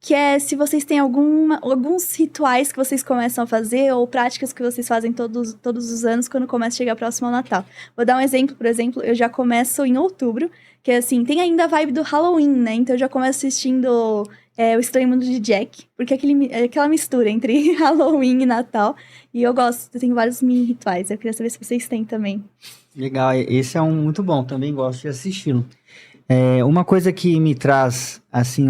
que é se vocês têm alguns rituais que vocês começam a fazer ou práticas que vocês fazem todos os anos quando começa a chegar próximo ao Natal. Vou dar um exemplo, por exemplo, eu já começo em outubro, que é assim, tem ainda a vibe do Halloween, né? Então eu já começo assistindo O Estranho Mundo de Jack, porque é aquela mistura entre Halloween e Natal, e eu gosto, eu tenho vários mini rituais, eu queria saber se vocês têm também. Legal, esse é um muito bom, também gosto de assisti-lo. Uma coisa que me traz, assim,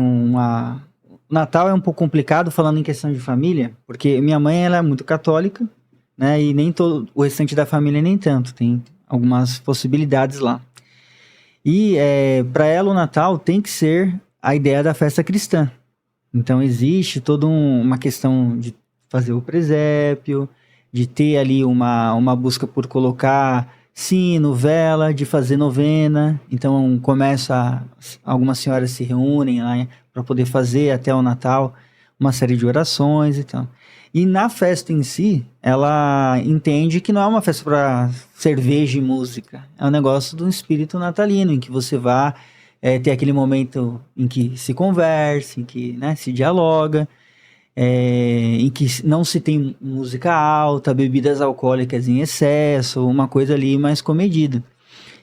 Natal é um pouco complicado falando em questão de família, porque minha mãe ela é muito católica, né? E nem todo o restante da família nem tanto, tem algumas possibilidades lá. E para ela o Natal tem que ser a ideia da festa cristã. Então existe toda uma questão de fazer o presépio, de ter ali uma busca por colocar sino, vela, de fazer novena. Então algumas senhoras se reúnem lá para poder fazer até o Natal uma série de orações e tal. E na festa em si, ela entende que não é uma festa para cerveja e música. É um negócio do espírito natalino, em que você vai ter aquele momento em que se conversa, em que, né, se dialoga, em que não se tem música alta, bebidas alcoólicas em excesso, uma coisa ali mais comedida.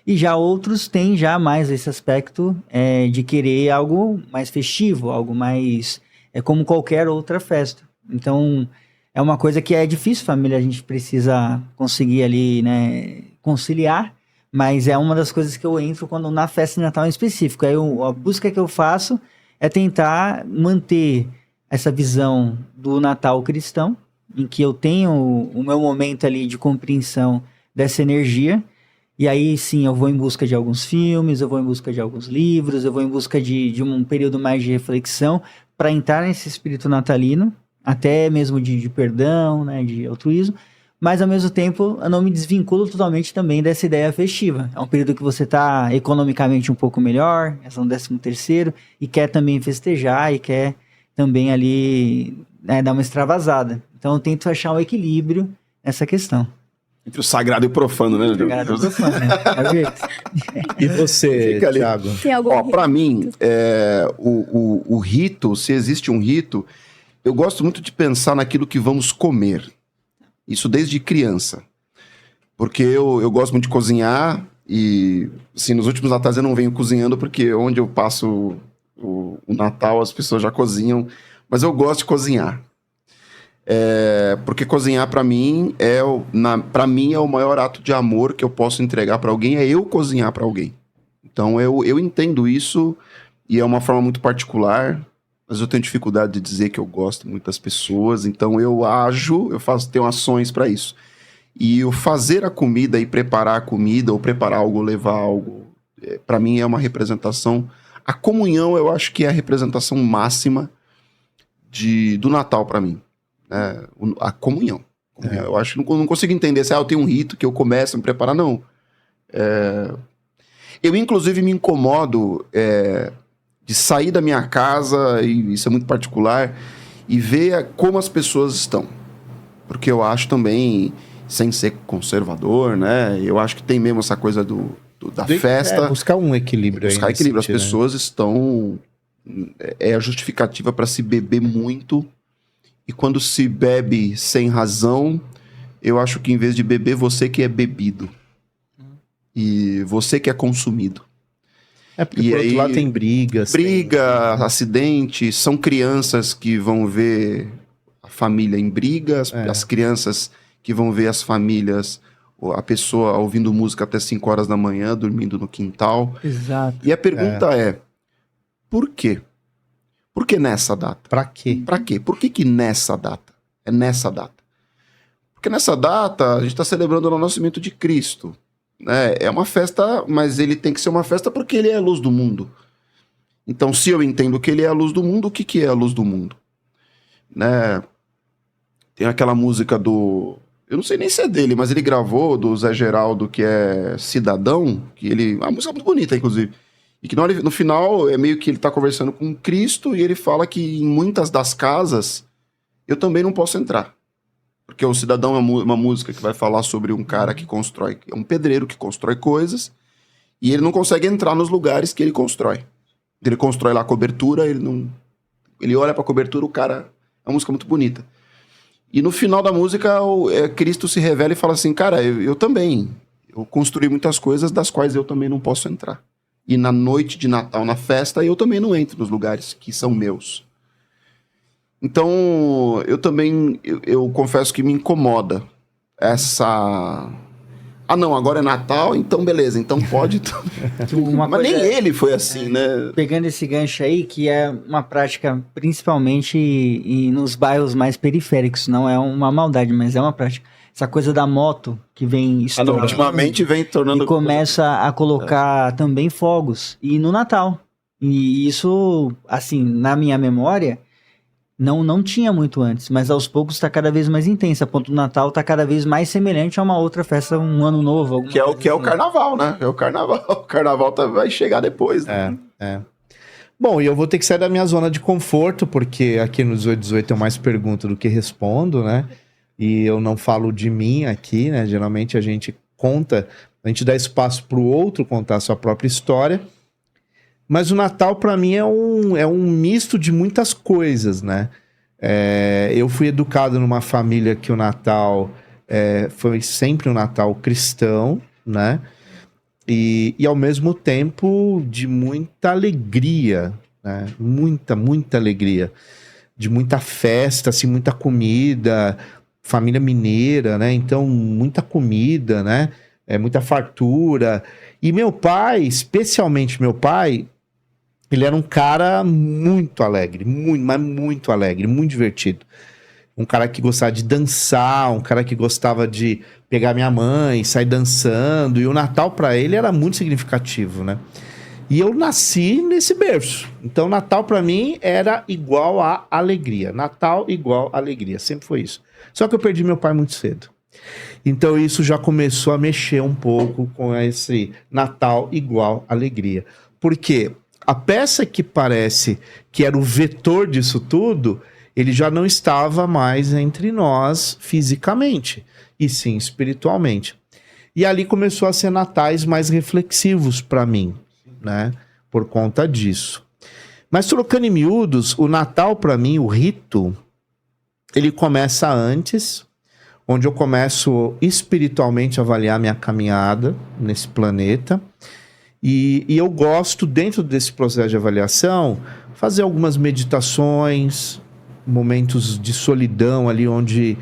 E já outros têm já mais esse aspecto de querer algo mais festivo, algo mais como qualquer outra festa. Então, é uma coisa que é difícil, família, a gente precisa conseguir ali, né, conciliar, mas é uma das coisas que eu entro quando na festa de Natal em específico. Aí a busca que eu faço é tentar manter essa visão do Natal cristão, em que eu tenho o meu momento ali de compreensão dessa energia, e aí sim eu vou em busca de alguns filmes, eu vou em busca de alguns livros, eu vou em busca de um período mais de reflexão para entrar nesse espírito natalino, até mesmo de perdão, né, de altruísmo, mas ao mesmo tempo eu não me desvinculo totalmente também dessa ideia festiva. É um período que você está economicamente um pouco melhor, é um 13º, e quer também festejar, e quer também ali dar uma extravasada. Então eu tento achar um equilíbrio nessa questão. Entre o sagrado e o profano, né, Júlio? Sagrado e o profano, né? E você, Thiago? Para mim, o rito, se existe um rito, eu gosto muito de pensar naquilo que vamos comer. Isso desde criança. Porque eu gosto muito de cozinhar e, assim, nos últimos natais eu não venho cozinhando porque onde eu passo o Natal as pessoas já cozinham, mas eu gosto de cozinhar. Porque cozinhar para mim é o maior ato de amor que eu posso entregar para alguém, é eu cozinhar para alguém. Então eu entendo isso e é uma forma muito particular, mas eu tenho dificuldade de dizer que eu gosto muito das pessoas, então tenho ações para isso. E o fazer a comida e preparar a comida, ou preparar algo, levar algo, para mim é uma representação. A comunhão eu acho que é a representação máxima do Natal para mim. A comunhão. Eu acho que não consigo entender se eu tenho um rito que eu começo a me preparar, não. Eu inclusive me incomodo de sair da minha casa, e isso é muito particular, e ver como as pessoas estão. Porque eu acho também, sem ser conservador, né? Eu acho que tem mesmo essa coisa da festa. Buscar um equilíbrio. Buscar equilíbrio. As pessoas estão... É a justificativa para se beber muito. E quando se bebe sem razão, eu acho que em vez de beber, você que é bebido. E você que é consumido. Porque por outro lado tem brigas. Acidente, são crianças que vão ver a família em brigas, as crianças que vão ver as famílias, a pessoa ouvindo música até 5 horas da manhã, dormindo no quintal. Exato. E a pergunta é, por quê? Por que nessa data? Pra quê? Por que nessa data? É nessa data. Porque nessa data a gente está celebrando o nascimento de Cristo. É uma festa, mas ele tem que ser uma festa porque ele é a luz do mundo. Então, se eu entendo que ele é a luz do mundo, o que é a luz do mundo? Tem aquela música eu não sei nem se é dele, mas ele gravou, do Zé Geraldo, que é Cidadão, uma música muito bonita, inclusive. E que no final é meio que ele está conversando com Cristo e ele fala que em muitas das casas eu também não posso entrar. Porque o Cidadão é uma música que vai falar sobre um cara que constrói, é um pedreiro que constrói coisas e ele não consegue entrar nos lugares que ele constrói. Ele constrói lá a cobertura, ele não ele olha pra cobertura, o cara... É uma música muito bonita. E no final da música, Cristo se revela e fala assim, cara, eu também. Eu construí muitas coisas das quais eu também não posso entrar. E na noite de Natal, na festa, eu também não entro nos lugares que são meus. Então, eu também, eu confesso que me incomoda essa... Ah, não, agora é Natal, então beleza, então pode. Mas nem ele foi assim, né? Pegando esse gancho aí, que é uma prática principalmente nos bairros mais periféricos, não é uma maldade, mas é uma prática. Essa coisa da moto que vem estourando. Ultimamente vem tornando... E começa a colocar também fogos, e no Natal. E isso, assim, na minha memória... Não tinha muito antes, mas aos poucos está cada vez mais intensa. A ponto do Natal está cada vez mais semelhante a uma outra festa, um ano novo. Que é o carnaval, né? É o carnaval. O carnaval vai chegar depois, né? Bom, e eu vou ter que sair da minha zona de conforto, porque aqui no 1818 eu mais pergunto do que respondo, né? E eu não falo de mim aqui, né? Geralmente a gente dá espaço para o outro contar a sua própria história. Mas o Natal, para mim, é um misto de muitas coisas, né? Eu fui educado numa família que o Natal foi sempre um Natal cristão, né? E ao mesmo tempo, de muita alegria, né? Muita alegria. De muita festa, assim, muita comida, família mineira, né? Então, muita comida, né? Muita fartura. E meu pai, especialmente meu pai... Ele era um cara muito alegre, muito alegre, muito divertido. Um cara que gostava de dançar, um cara que gostava de pegar minha mãe, sair dançando. E o Natal para ele era muito significativo, né? E eu nasci nesse berço. Então, Natal para mim era igual a alegria. Natal igual a alegria, sempre foi isso. Só que eu perdi meu pai muito cedo. Então, isso já começou a mexer um pouco com esse Natal igual alegria. Por quê? A peça que parece que era o vetor disso tudo, ele já não estava mais entre nós fisicamente, e sim espiritualmente. E ali começou a ser natais mais reflexivos para mim, né? Por conta disso. Mas trocando em miúdos, o Natal para mim, o rito, ele começa antes, onde eu começo espiritualmente a avaliar minha caminhada nesse planeta. E eu gosto, dentro desse processo de avaliação, fazer algumas meditações, momentos de solidão ali, onde...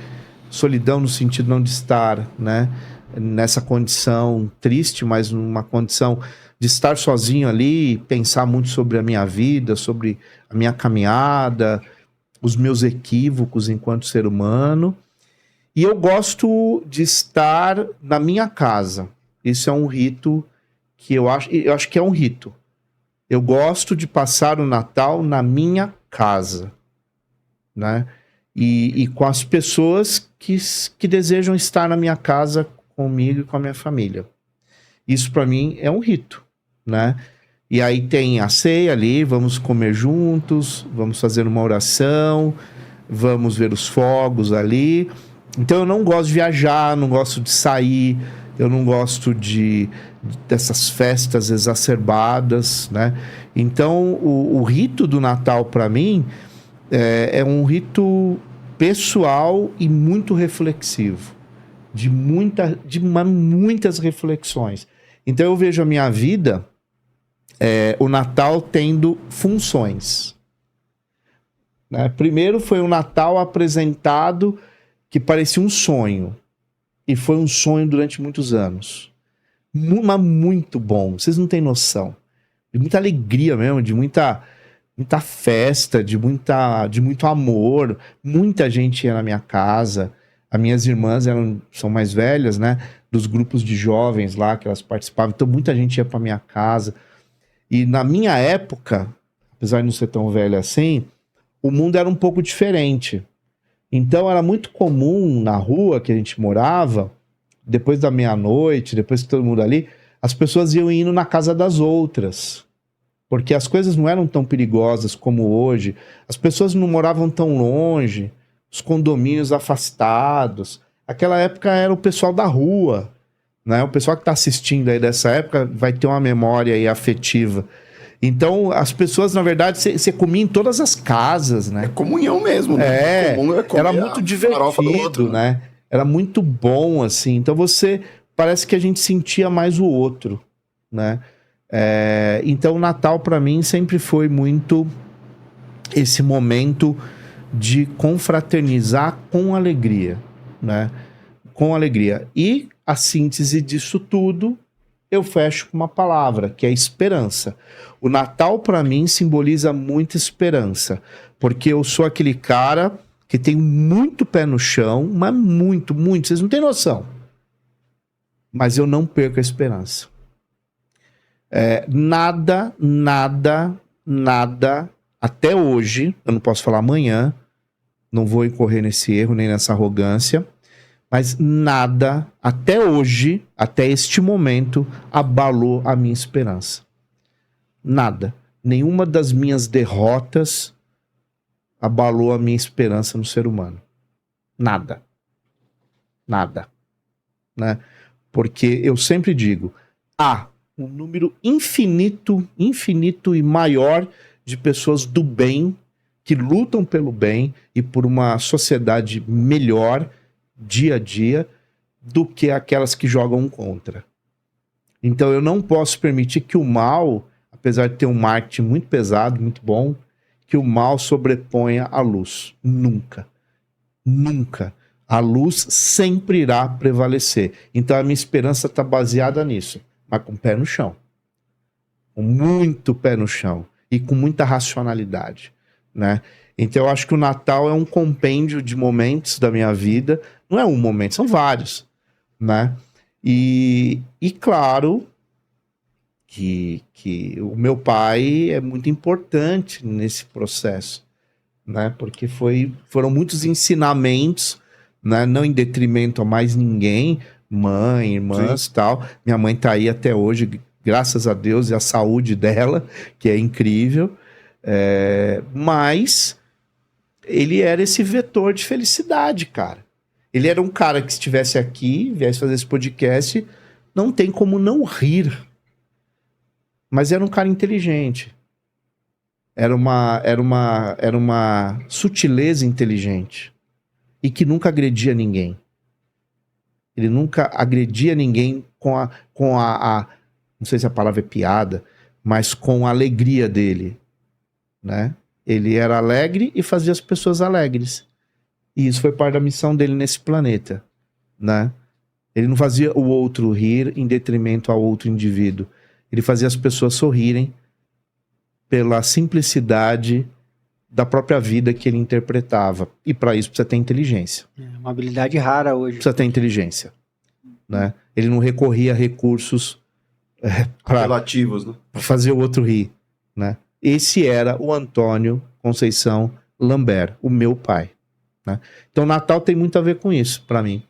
Solidão no sentido não de estar, né, nessa condição triste, mas numa condição de estar sozinho ali, pensar muito sobre a minha vida, sobre a minha caminhada, os meus equívocos enquanto ser humano. E eu gosto de estar na minha casa. Isso é um rito... que eu acho que é um rito. Eu gosto de passar o Natal na minha casa, né? E com as pessoas que desejam estar na minha casa comigo e com a minha família. Isso para mim é um rito, né? E aí tem a ceia ali, vamos comer juntos, vamos fazer uma oração, vamos ver os fogos ali. Então eu não gosto de viajar, não gosto de sair, eu não gosto dessas festas exacerbadas, né? Então, o rito do Natal, para mim, é um rito pessoal e muito reflexivo. De muitas reflexões. Então, eu vejo a minha vida, o Natal tendo funções. Né? Primeiro foi um Natal apresentado que parecia um sonho. E foi um sonho durante muitos anos. Mas muito bom, vocês não têm noção. De muita alegria mesmo, de muita festa, de muito amor. Muita gente ia na minha casa. As minhas irmãs são mais velhas, né? Dos grupos de jovens lá que elas participavam. Então muita gente ia para minha casa. E na minha época, apesar de não ser tão velha assim, o mundo era um pouco diferente. Então era muito comum na rua que a gente morava, depois da meia-noite, depois que todo mundo ali, as pessoas iam indo na casa das outras. Porque as coisas não eram tão perigosas como hoje. As pessoas não moravam tão longe, os condomínios afastados. Aquela época era o pessoal da rua, né? O pessoal que está assistindo aí dessa época vai ter uma memória aí afetiva. Então, as pessoas, na verdade, você comia em todas as casas, né? É comunhão mesmo, né? Comum é comer Era muito a farofa do divertido, outro, né? Era muito bom, assim. Então, parece que a gente sentia mais o outro, né? Então, o Natal, para mim, sempre foi muito esse momento de confraternizar com alegria, né? Com alegria. E a síntese disso tudo, eu fecho com uma palavra, que é esperança. O Natal, para mim, simboliza muita esperança, porque eu sou aquele cara que tem muito pé no chão, mas muito, muito, vocês não têm noção. Mas eu não perco a esperança. Nada, até hoje, eu não posso falar amanhã, não vou incorrer nesse erro, nem nessa arrogância, mas nada, até hoje, até este momento, abalou a minha esperança. Nada. Nenhuma das minhas derrotas abalou a minha esperança no ser humano. Nada. Nada. Né? Porque eu sempre digo, há um número infinito e maior de pessoas do bem que lutam pelo bem e por uma sociedade melhor dia a dia do que aquelas que jogam contra. Então eu não posso permitir que o mal, apesar de ter um marketing muito pesado, muito bom, que o mal sobreponha a luz. Nunca. Nunca. A luz sempre irá prevalecer. Então a minha esperança está baseada nisso, mas com o pé no chão. Com muito pé no chão e com muita racionalidade, né? Então eu acho que o Natal é um compêndio de momentos da minha vida. Não é um momento, são vários, né? E claro que o meu pai é muito importante nesse processo, né? Porque foram muitos ensinamentos, né? Não em detrimento a mais ninguém, mãe, irmãs e tal. Minha mãe tá aí até hoje, graças a Deus, e a saúde dela, que é incrível. Mas ele era esse vetor de felicidade, cara. Ele era um cara que, se estivesse aqui, viesse fazer esse podcast, não tem como não rir. Mas era um cara inteligente. Era uma sutileza inteligente. E que nunca agredia ninguém. Ele nunca agredia ninguém com a não sei se a palavra é piada, mas com a alegria dele, né? Ele era alegre e fazia as pessoas alegres. E isso foi parte da missão dele nesse planeta, né? Ele não fazia o outro rir em detrimento ao outro indivíduo. Ele fazia as pessoas sorrirem pela simplicidade da própria vida que ele interpretava. E para isso precisa ter inteligência. É uma habilidade rara hoje. Precisa ter inteligência, né? Ele não recorria a recursos apelativos, né? Para fazer o outro rir, né? Esse era o Antônio Conceição Lambert, o meu pai, né? Então Natal tem muito a ver com isso para mim.